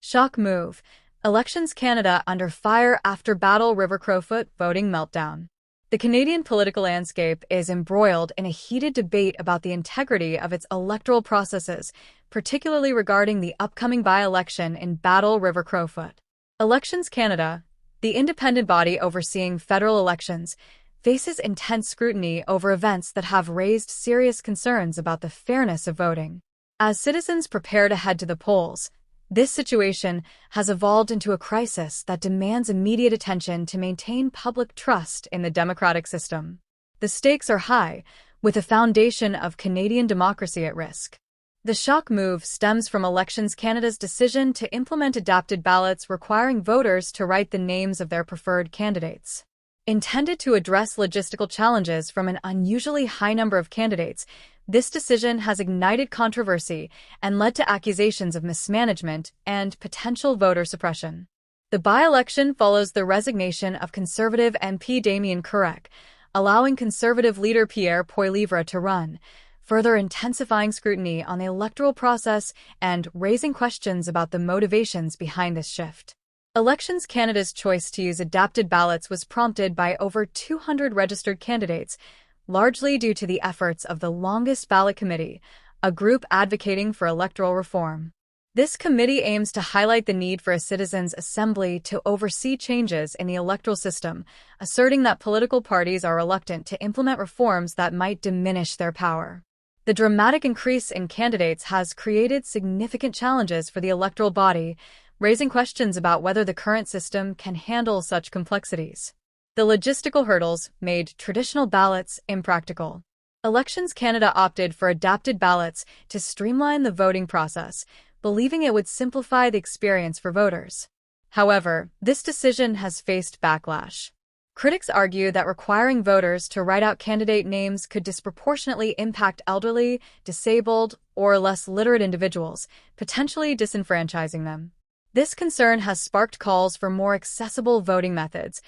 Shock move. Elections Canada under fire after Battle River-Crowfoot voting meltdown. The Canadian political landscape is embroiled in a heated debate about the integrity of its electoral processes, particularly regarding the upcoming by-election in Battle River-Crowfoot. Elections Canada, the independent body overseeing federal elections, faces intense scrutiny over events that have raised serious concerns about the fairness of voting. As citizens prepare to head to the polls, this situation has evolved into a crisis that demands immediate attention to maintain public trust in the democratic system. The stakes are high, with the foundation of Canadian democracy at risk. The shock move stems from Elections Canada's decision to implement adapted ballots requiring voters to write the names of their preferred candidates. Intended to address logistical challenges from an unusually high number of candidates, this decision has ignited controversy and led to accusations of mismanagement and potential voter suppression. The by-election follows the resignation of Conservative MP Damien Kurek, allowing Conservative leader Pierre Poilievre to run, further intensifying scrutiny on the electoral process and raising questions about the motivations behind this shift. Elections Canada's choice to use adapted ballots was prompted by over 200 registered candidates, largely due to the efforts of the Longest Ballot Committee, a group advocating for electoral reform. This committee aims to highlight the need for a citizens' assembly to oversee changes in the electoral system, asserting that political parties are reluctant to implement reforms that might diminish their power. The dramatic increase in candidates has created significant challenges for the electoral body, raising questions about whether the current system can handle such complexities. The logistical hurdles made traditional ballots impractical. Elections Canada opted for adapted ballots to streamline the voting process, believing it would simplify the experience for voters. However, this decision has faced backlash. Critics argue that requiring voters to write out candidate names could disproportionately impact elderly, disabled, or less literate individuals, potentially disenfranchising them. This concern has sparked calls for more accessible voting methods,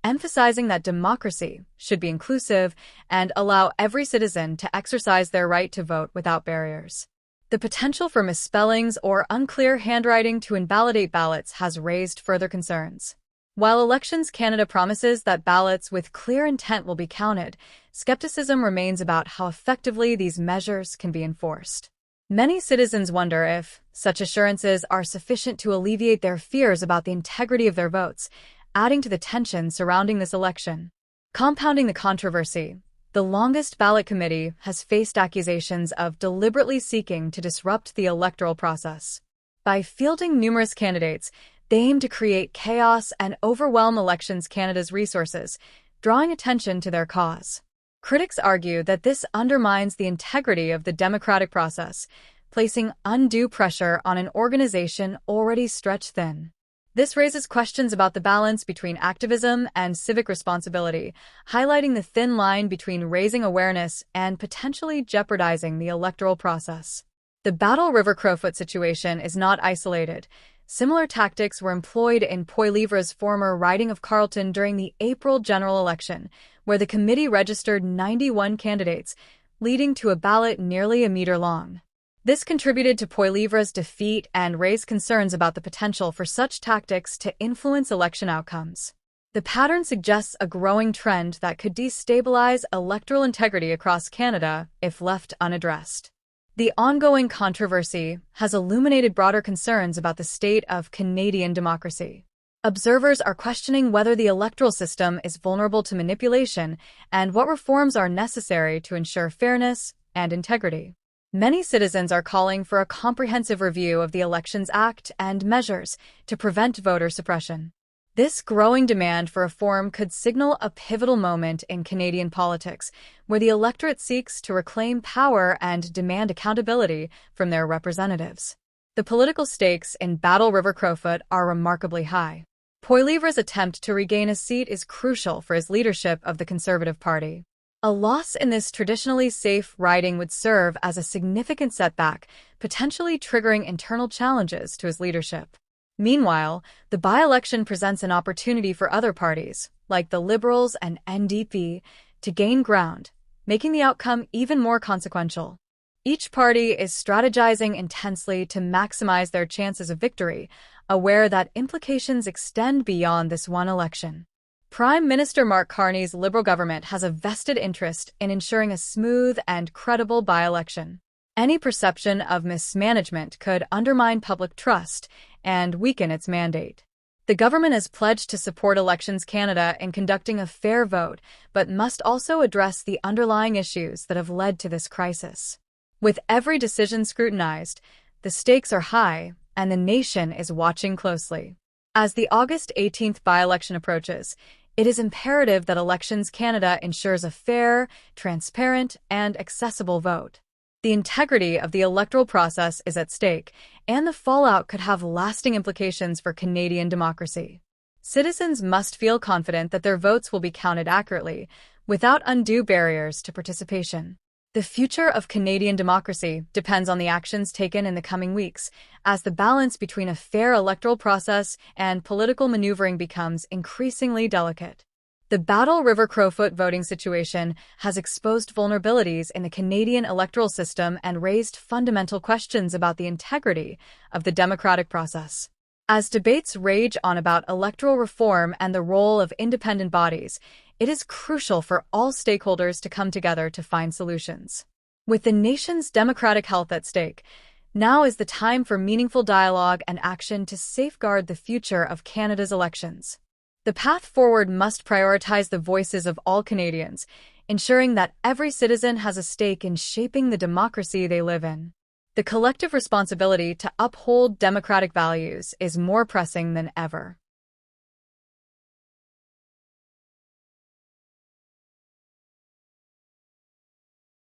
emphasizing that democracy should be inclusive and allow every citizen to exercise their right to vote without barriers. The potential for misspellings or unclear handwriting to invalidate ballots has raised further concerns. While Elections Canada promises that ballots with clear intent will be counted, skepticism remains about how effectively these measures can be enforced. Many citizens wonder if such assurances are sufficient to alleviate their fears about the integrity of their votes, adding to the tension surrounding this election. Compounding the controversy, the Longest Ballot Committee has faced accusations of deliberately seeking to disrupt the electoral process. By fielding numerous candidates, they aim to create chaos and overwhelm Elections Canada's resources, drawing attention to their cause. Critics argue that this undermines the integrity of the democratic process, placing undue pressure on an organization already stretched thin. This raises questions about the balance between activism and civic responsibility, highlighting the thin line between raising awareness and potentially jeopardizing the electoral process. The Battle River-Crowfoot situation is not isolated. Similar tactics were employed in Poilievre's former riding of Carleton during the April general election, where the committee registered 91 candidates, leading to a ballot nearly a meter long. This contributed to Poilievre's defeat and raised concerns about the potential for such tactics to influence election outcomes. The pattern suggests a growing trend that could destabilize electoral integrity across Canada if left unaddressed. The ongoing controversy has illuminated broader concerns about the state of Canadian democracy. Observers are questioning whether the electoral system is vulnerable to manipulation and what reforms are necessary to ensure fairness and integrity. Many citizens are calling for a comprehensive review of the Elections Act and measures to prevent voter suppression. This growing demand for reform could signal a pivotal moment in Canadian politics, where the electorate seeks to reclaim power and demand accountability from their representatives. The political stakes in Battle River-Crowfoot are remarkably high. Poilievre's attempt to regain a seat is crucial for his leadership of the Conservative Party. A loss in this traditionally safe riding would serve as a significant setback, potentially triggering internal challenges to his leadership. Meanwhile, the by-election presents an opportunity for other parties, like the Liberals and NDP, to gain ground, making the outcome even more consequential. Each party is strategizing intensely to maximize their chances of victory, aware that implications extend beyond this one election. Prime Minister Mark Carney's Liberal government has a vested interest in ensuring a smooth and credible by-election. Any perception of mismanagement could undermine public trust and weaken its mandate. The government has pledged to support Elections Canada in conducting a fair vote, but must also address the underlying issues that have led to this crisis. With every decision scrutinized, the stakes are high, and the nation is watching closely. As the August 18th by-election approaches, it is imperative that Elections Canada ensures a fair, transparent, and accessible vote. The integrity of the electoral process is at stake, and the fallout could have lasting implications for Canadian democracy. Citizens must feel confident that their votes will be counted accurately, without undue barriers to participation. The future of Canadian democracy depends on the actions taken in the coming weeks, as the balance between a fair electoral process and political maneuvering becomes increasingly delicate. The Battle River-Crowfoot voting situation has exposed vulnerabilities in the Canadian electoral system and raised fundamental questions about the integrity of the democratic process. As debates rage on about electoral reform and the role of independent bodies, it is crucial for all stakeholders to come together to find solutions. With the nation's democratic health at stake, now is the time for meaningful dialogue and action to safeguard the future of Canada's elections. The path forward must prioritize the voices of all Canadians, ensuring that every citizen has a stake in shaping the democracy they live in. The collective responsibility to uphold democratic values is more pressing than ever.